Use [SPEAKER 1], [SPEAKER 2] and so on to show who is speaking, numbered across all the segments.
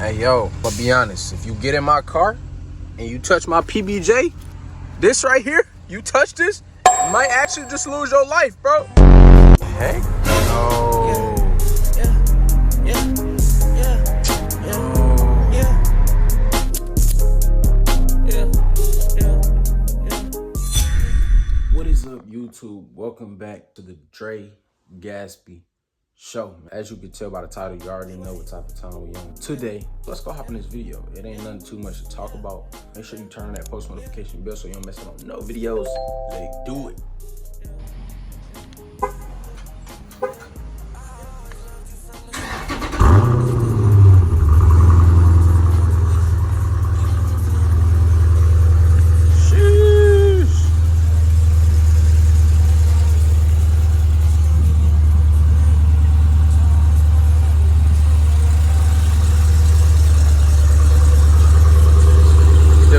[SPEAKER 1] Hey, yo, but be honest, if you get in my car and you touch my PBJ, this right here, you touch this, you might actually just lose your life, bro. Heck no. What is up, YouTube? Welcome back to the Dre Gaspy Show. As you can tell by the title, you already know what type of time we on. Today, let's go hop in this video. It ain't nothing too much to talk about. Make sure you turn on that post notification bell so you don't miss out on no videos. Let's do it.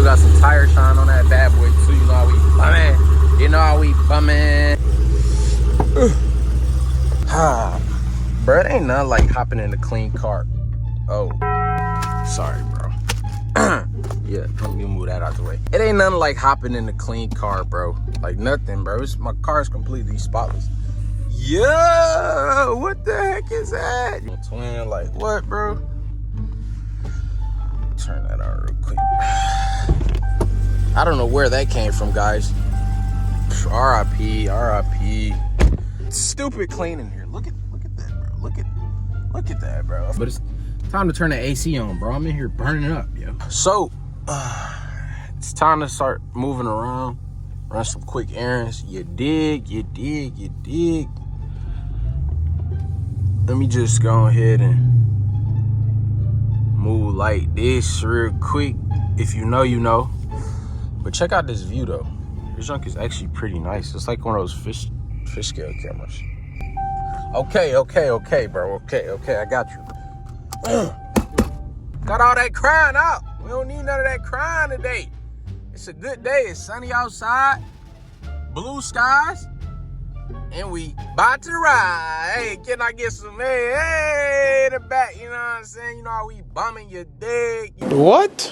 [SPEAKER 1] Got some tire shine on that bad boy too. You know how we bumming. You know how we bumming. Bro, it ain't nothing like hopping in a clean car. Oh, sorry, bro. Yeah, let me move that out the way. It ain't nothing like hopping in a clean car, bro. Like nothing, bro. My car is completely spotless. Yeah, what the heck is that? Twin, like what, bro? Turn that on real quick. I don't know where that came from, guys. R.I.P. R.I.P. Stupid clean in here. Look at that, bro. Look at that, bro. But it's time to turn the AC on, bro. I'm in here burning up, yo. So, it's time to start moving around, run some quick errands. You dig. Let me just go ahead and move like this real quick. If you know, you know. But check out this view though. This junk is actually pretty nice. It's like one of those fish scale cameras. Okay, bro. Okay, I got you. Got all that crying out. We don't need none of that crying today. It's a good day. It's sunny outside, blue skies, and we about to ride. Hey, can I get some hey in the back? You know what I'm saying? You know how we bumming your dig.
[SPEAKER 2] What?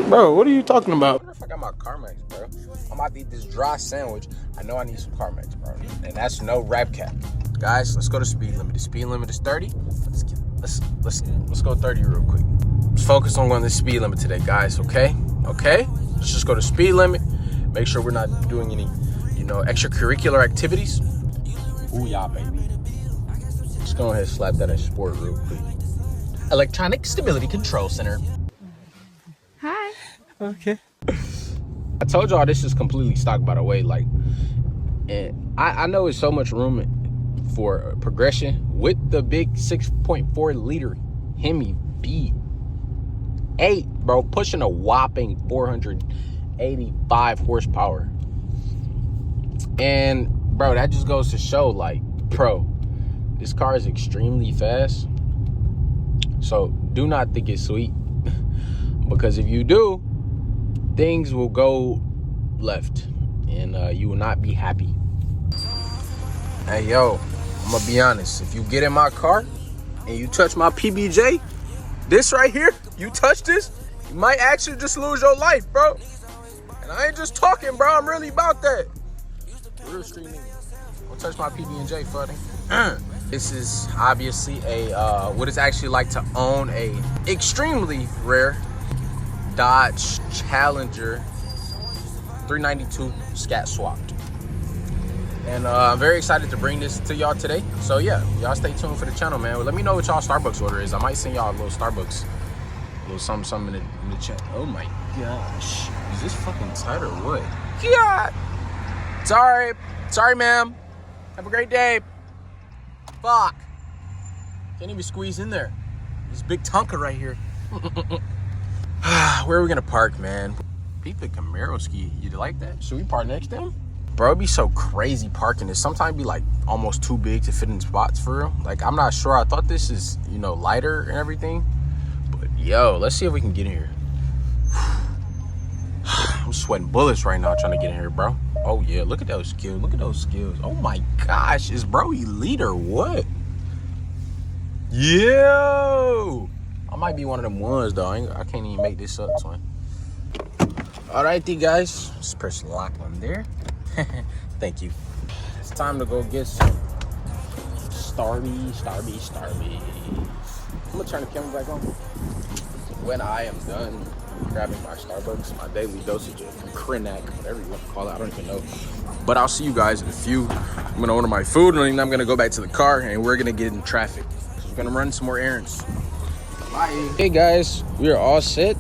[SPEAKER 2] Bro, what are you talking about?
[SPEAKER 1] I wonder if I got my Carmex, bro. I'm about to eat this dry sandwich. I know I need some Carmex, bro. And that's no rap cap. Guys, let's go to speed limit. The speed limit is 30. Let's go 30 real quick. Let's focus on going to the speed limit today, guys, okay? Okay? Let's just go to speed limit. Make sure we're not doing any, extracurricular activities. Ooh, yeah, baby. Just go ahead and slap that in sport real quick. Electronic Stability Control Center.
[SPEAKER 3] Hi.
[SPEAKER 2] Okay.
[SPEAKER 1] I told y'all this is completely stock, by the way. Like, and I know there's so much room for progression with the big 6.4 liter Hemi V8, bro, pushing a whopping 485 horsepower. And bro, that just goes to show, like, bro, this car is extremely fast. So do not think it's sweet. Because if you do, things will go left and you will not be happy. Hey, yo, I'm gonna be honest. If you get in my car and you touch my PBJ, this right here, you touch this, you might actually just lose your life, bro. And I ain't just talking, bro. I'm really about that. Real street nigga. Don't touch my PB&J, buddy. This is obviously a what it's actually like to own a extremely rare Dodge Challenger 392 Scat swapped. And I'm very excited to bring this to y'all today. So yeah, y'all stay tuned for the channel, man. Let me know what y'all Starbucks order is. I might send y'all a little Starbucks, a little something in the chat. Oh my gosh, is this fucking tight or what? Yeah. Sorry, ma'am. Have a great day. Fuck. Can't even squeeze in there. This big Tonka right here. Where are we gonna park, man? Peep the Camaro ski. You like that? Should we park next to him? Bro, it'd be so crazy parking this. Sometimes be like almost too big to fit in spots for real. Like, I'm not sure. I thought this is, lighter and everything. But yo, let's see if we can get in here. I'm sweating bullets right now trying to get in here, bro. Oh yeah, look at those skills. Look at those skills. Oh my gosh, is bro elite or what? Yo! might be one of them ones though. I can't even make this up, twin. Alrighty, guys. Just press lock on there. Thank you. It's time to go get some Starbies. I'm gonna turn the camera back on. When I am done grabbing my Starbucks, my daily dosage of Krenak, whatever you want to call it, I don't even know. But I'll see you guys in a few. I'm gonna order my food and then I'm gonna go back to the car and we're gonna get in traffic. We're gonna run some more errands. Bye. Hey guys, we are all set.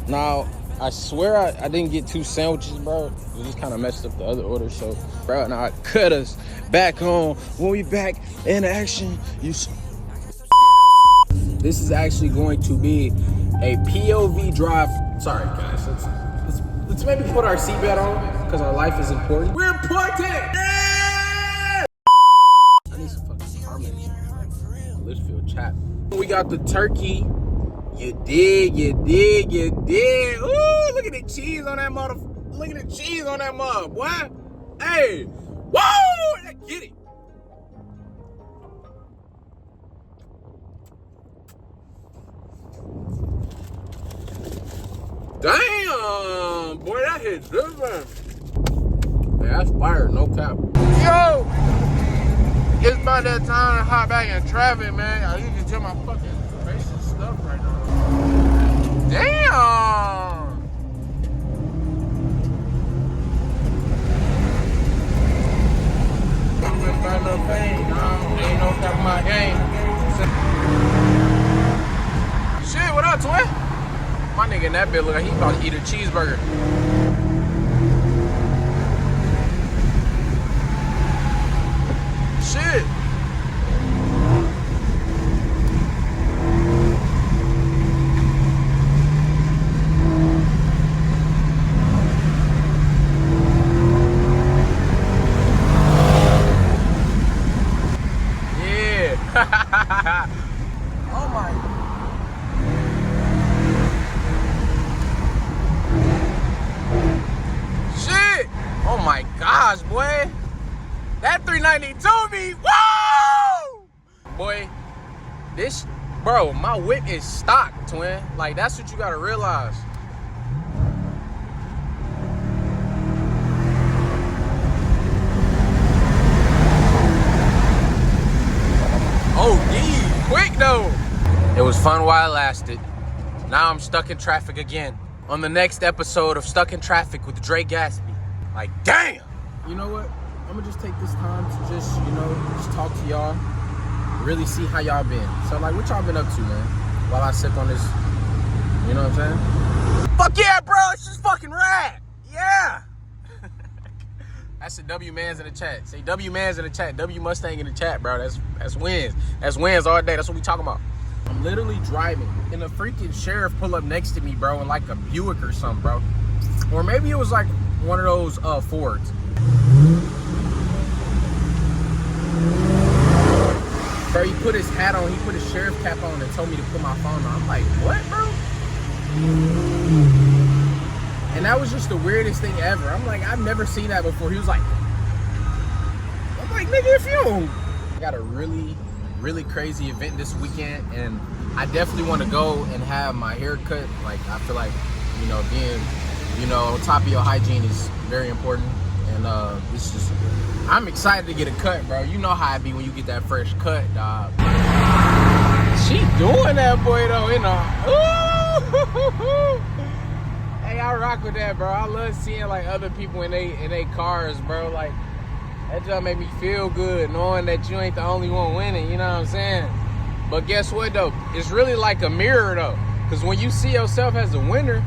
[SPEAKER 1] Now, I swear I didn't get 2 sandwiches, bro. We just kind of messed up the other order, so bro, now I cut us back home. When we back in action, this is actually going to be a POV drive. Sorry guys, let's maybe put our seatbelt on because our life is important. We're important! Yeah! I need some fucking harmony. Let's feel chapped. We got the turkey. You dig. Ooh, look at the cheese on that motherfucker. Look at the cheese on that mug, boy. Hey, whoa, get it. Damn, boy, that hit different. Man, that's fire, no cap. Yo, it's about that time to hop back in traffic, man. I need to tell my fucking racist stuff right now. Damn. I'm just by no pain, ain't no cap of my game. Shit, what up, twin? My nigga in that bit look like he about to eat a cheeseburger. Shit. Yeah. Oh my. Oh my gosh, boy. That 392 me. Whoa! Boy, bro, my whip is stock, twin. Like, that's what you gotta realize. Oh, quick though. It was fun while it lasted. Now I'm stuck in traffic again. On the next episode of Stuck in Traffic with Dre Gatsby. Like, damn! You know what? I'm gonna just take this time to just talk to y'all. Really see how y'all been. So, like, what y'all been up to, man? While I sip on this, you know what I'm saying? Fuck yeah, bro! It's just fucking rad! Yeah! That's the W Mans in the chat. Say W Mans in the chat. W Mustang in the chat, bro. That's wins. That's wins all day. That's what we talking about. I'm literally driving, and a freaking sheriff pull up next to me, bro, in like a Buick or something, bro. Or maybe it was like one of those Fords. Bro, he put his hat on, he put his sheriff cap on and told me to put my phone on. I'm like, what, bro? And that was just the weirdest thing ever. I'm like, I've never seen that before. He was like, I'm like, nigga, if you don't. I got a really, really crazy event this weekend, and I definitely want to go and have my hair cut. Like, I feel like, being, on top of your hygiene is very important. And it's just, I'm excited to get a cut, bro. You know how it be when you get that fresh cut, dog. She doing that, boy, though, Ooh. Hey, I rock with that, bro. I love seeing like other people in they cars, bro. Like, that just make me feel good knowing that you ain't the only one winning, you know what I'm saying? But guess what, though? It's really like a mirror, though. Because when you see yourself as a winner,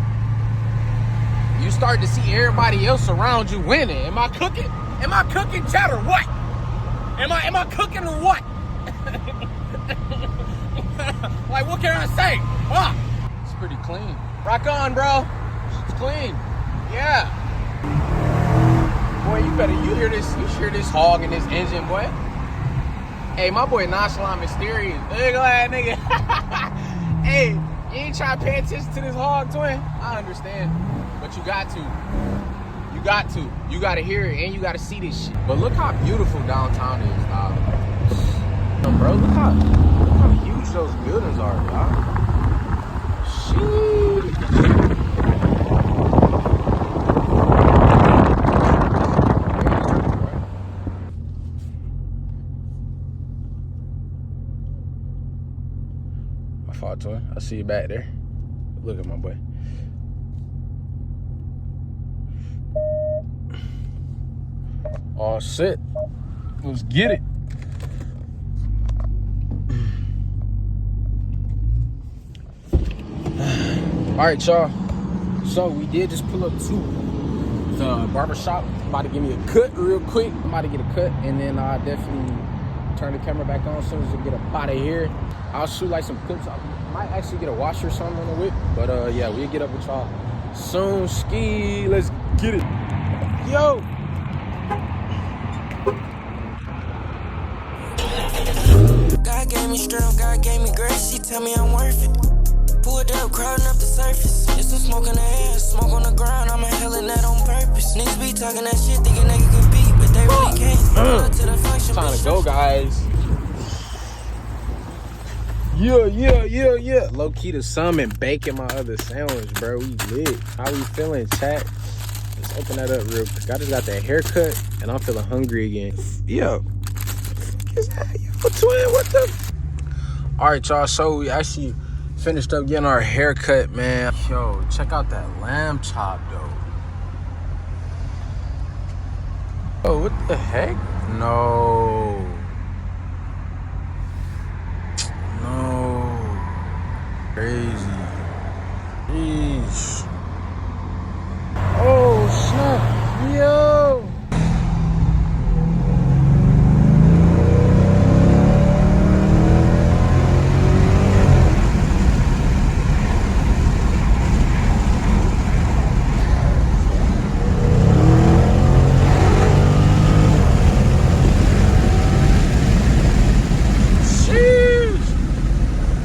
[SPEAKER 1] you start to see everybody else around you winning. Am I cooking? Am I cooking, chat, or what? Am I cooking or what? Like, what can I say? It's pretty clean. Rock on, bro. It's clean. Yeah. Boy, you hear this hog in this engine, boy. Hey, my boy Nonchalant Mysterious. Look at that nigga. Hey, you ain't trying to pay attention to this hog, twin? I understand. But you got to. You got to hear it and you got to see this shit. But look how beautiful downtown is, dog. Bro, look how huge those buildings are, dog. fault, twin. I see you back there. Look at my boy. All set. Let's get it. All right, y'all. So we did just pull up to the barbershop. I'm about to give me a cut real quick. I'm about to get a cut, and then I'll definitely turn the camera back on as soon as I get up out of here. I'll shoot like some clips. I might actually get a washer or something on the whip. But yeah, we'll get up with y'all soon. Ski, let's get it. Yo.
[SPEAKER 4] God gave me strength, God gave me grace. He tell me I'm worth it. Pulled up, crowding up the surface. It's some smoke in the air, smoke on the ground. I'm inhaling that on purpose. Niggas be talking that shit, thinking they can beat, but they really can't. To the function,
[SPEAKER 1] Time to go, guys. Yeah. Low key, the sun and baking my other sandwich, bro. We lit. How we feeling, chat? Let's open that up real quick. I just got that haircut, and I'm feeling hungry again. Yo, is that yo, twin? What the? All right, y'all. So we actually finished up getting our haircut, man. Yo, check out that lamb chop, though. Oh, what the heck? No. Crazy. Jeez. Oh, snap. Yo.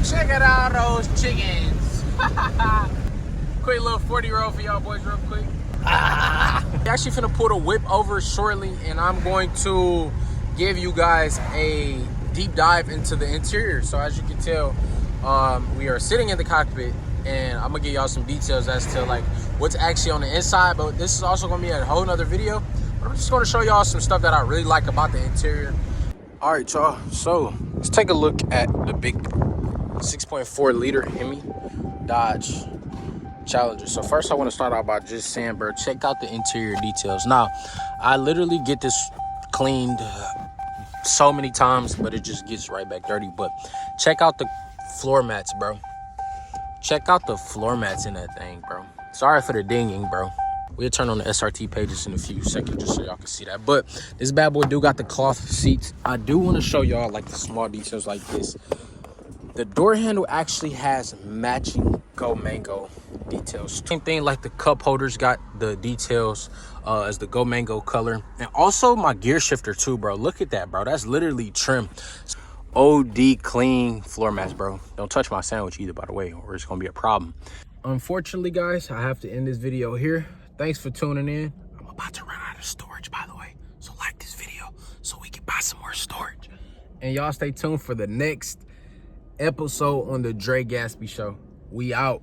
[SPEAKER 1] Check it out, those chickens. Quick little 40-year-old for y'all boys real quick. I'm actually finna pull the whip over shortly, and I'm going to give you guys a deep dive into the interior. So as you can tell, we are sitting in the cockpit, and I'm gonna give y'all some details as to like what's actually on the inside, but this is also gonna be a whole nother video. But I'm just gonna show y'all some stuff that I really like about the interior. All right, y'all, so let's take a look at the big 6.4 liter Hemi Dodge Challenger. So first I want to start out by just saying, bro, check out the interior details. Now, I literally get this cleaned so many times, but it just gets right back dirty. But check out the floor mats, bro. Check out the floor mats in that thing, bro. Sorry for the dinging, bro. We'll turn on the SRT pages in a few seconds just so y'all can see that. But this bad boy do got the cloth seats. I do want to show y'all like the small details like this. The door handle actually has matching Go Mango details. Same thing like the cup holders got the details as the Go Mango color. And also my gear shifter too, bro. Look at that, bro. That's literally trim. OD clean floor mats, bro. Don't touch my sandwich either, by the way, or it's gonna be a problem. Unfortunately, guys, I have to end this video here. Thanks for tuning in. I'm about to run out of storage, by the way. So like this video so we can buy some more storage. And y'all stay tuned for the next episode on the Dre Gatsby Show. We out.